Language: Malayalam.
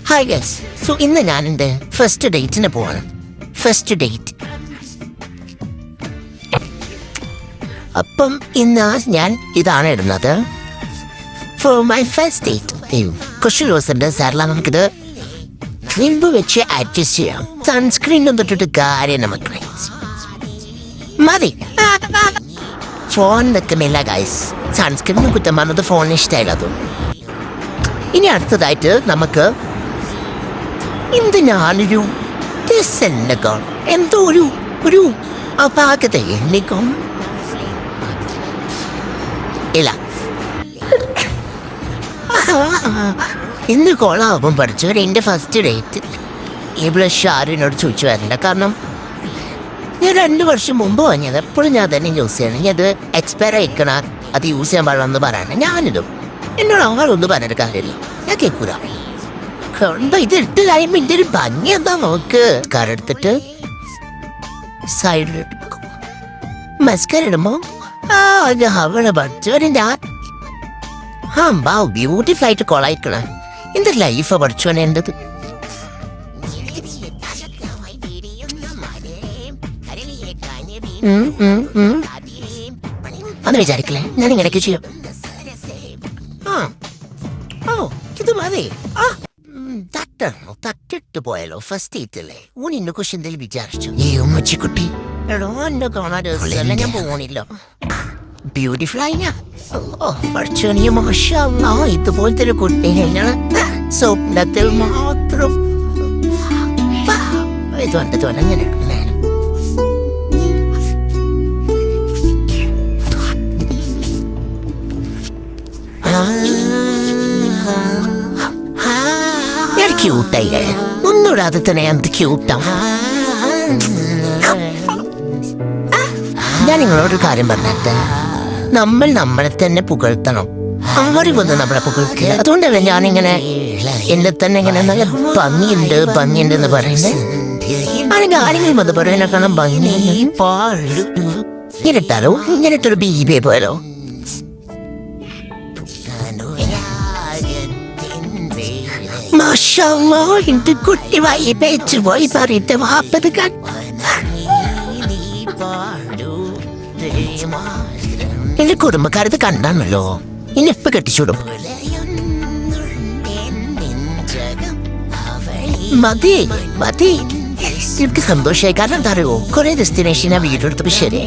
Hi guys. സോ ഇന്ന് ഞാൻ എൻ്റെ ഫസ്റ്റ് ഡേറ്റിന് പോവാണ്. First date. അപ്പം ഇന്ന് ഞാൻ ഇതാണ് ഇടുന്നത്. For my first date. കുറച്ച് ദിവസമുണ്ട് സാറില്ല, നമുക്കിത് മുൻപ് വെച്ച് അഡ്ജസ്റ്റ് ചെയ്യാം. സൺസ്ക്രീനൊന്നും തൊട്ടിട്ട് കാര്യം നമുക്ക് മതി. ഫോൺ നിൽക്കുന്നില്ല ഗൈസ്. സൺസ്ക്രീനും കുറ്റം പറഞ്ഞത് ഫോണിന് ഇഷ്ടമായില്ല. ഇനി അടുത്തതായിട്ട് നമുക്ക് എന്തിനാണൊരു എന്തോ ഒരു അപാകത എനിക്കും ഇല്ല. ഇന്ന് കോളാകും പഠിച്ചവർ. എൻ്റെ ഫസ്റ്റ് ഡേറ്റ് ഈ ബ്ലഷ് ആരിനോട് ചോദിച്ചു വരണ്ട. കാരണം ഞാൻ 2 വർഷം മുമ്പ് വാങ്ങിയത്. എപ്പോഴും ഞാൻ തന്നെ യൂസ് ചെയ്യണം. ഇനി അത് എക്സ്പയർ ആയിക്കണ അത് യൂസ് ചെയ്യാൻ പാടില്ലെന്ന് പറയണം. ഞാനിതും എന്നോട് ആളൊന്നും പറഞ്ഞിട്ട് കാര്യമില്ല. ഞാൻ കേൾക്കൂല. ഇത് ഇട്ട് കഴിയുമ്പോൾ ഇതിൻ്റെ ഒരു ഭംഗി എന്താ നോക്ക്. കരെടുത്തിട്ട് സൈഡിലിട്ട് മസ്കര ഇടുമ്പോൾ അവിടെ പഠിച്ചവരെ ഞാൻ ബ്യൂട്ടിഫുൾ ആയിട്ട് കൊളായിക്കണ. എന്ത് ലൈഫാ പഠിച്ചോനെ എൻ്റെത്. അന്ന് വിചാരിക്കില്ലേ ഞാൻ ഇങ്ങനെയൊക്കെ ചെയ്യും. ഇത് മതി. തട്ടിട്ട് പോയാലോ ഫസ്റ്റ് ഡേറ്റല്ലേ. ഊണിനെ കുറിച്ച് എന്തെങ്കിലും വിചാരിച്ചു ഈ ഉമ്മച്ചിക്കുട്ടി? എടോ എന്നെ കാണാൻ രസമല്ല, ഞാൻ പോണില്ല. ബ്യൂട്ടിഫുൾ ആയി ഞാൻ. പഠിച്ചോനിയ മാഷാ ഇതുപോലത്തെ ഒരു കുട്ടീനെ ഞാൻ സ്വപ്നത്തിൽ മാത്രം ഞാൻ ക്യൂട്ടായി. ഒന്നുകൂടാതെ തന്നെ എന്ത് ക്യൂട്ടാ. ഞാൻ നിങ്ങളോടൊരു കാര്യം പറഞ്ഞിട്ട്, നമ്മൾ നമ്മളെ തന്നെ പുകഴ്ത്തണം. ആരും വന്ന് നമ്മളെ പുകഴ്ത്തുക. അതുകൊണ്ടല്ലേ ഞാനിങ്ങനെ എന്നെ തന്നെ ഇങ്ങനെ നല്ല ഭംഗിയുണ്ട് എന്ന് പറയുന്നത്. ആണെങ്കിൽ ആരെങ്കിലും വന്ന് പറയുന്ന കാണാൻ ഭംഗി ഇങ്ങനെ ഇട്ടാലോ, ഇങ്ങനെ ഇട്ടൊരു ബീബേ പോയാലോ. എന്റെ കുട്ടി വൈബേച്ച് പോയി പറഞ്ഞിട്ട് വാപ്പത് എന്റെ കുടുംബക്കാരത് കണ്ടാണല്ലോ. ഇനി എപ്പ കെട്ടിച്ചൂടും. മതി എനിക്ക് സന്തോഷമായി. കാരണം എന്താ അറിയോ, കുറെ ഡെസ്റ്റിനേഷൻ ആ വീടെടുത്തപ്പോ ശരി.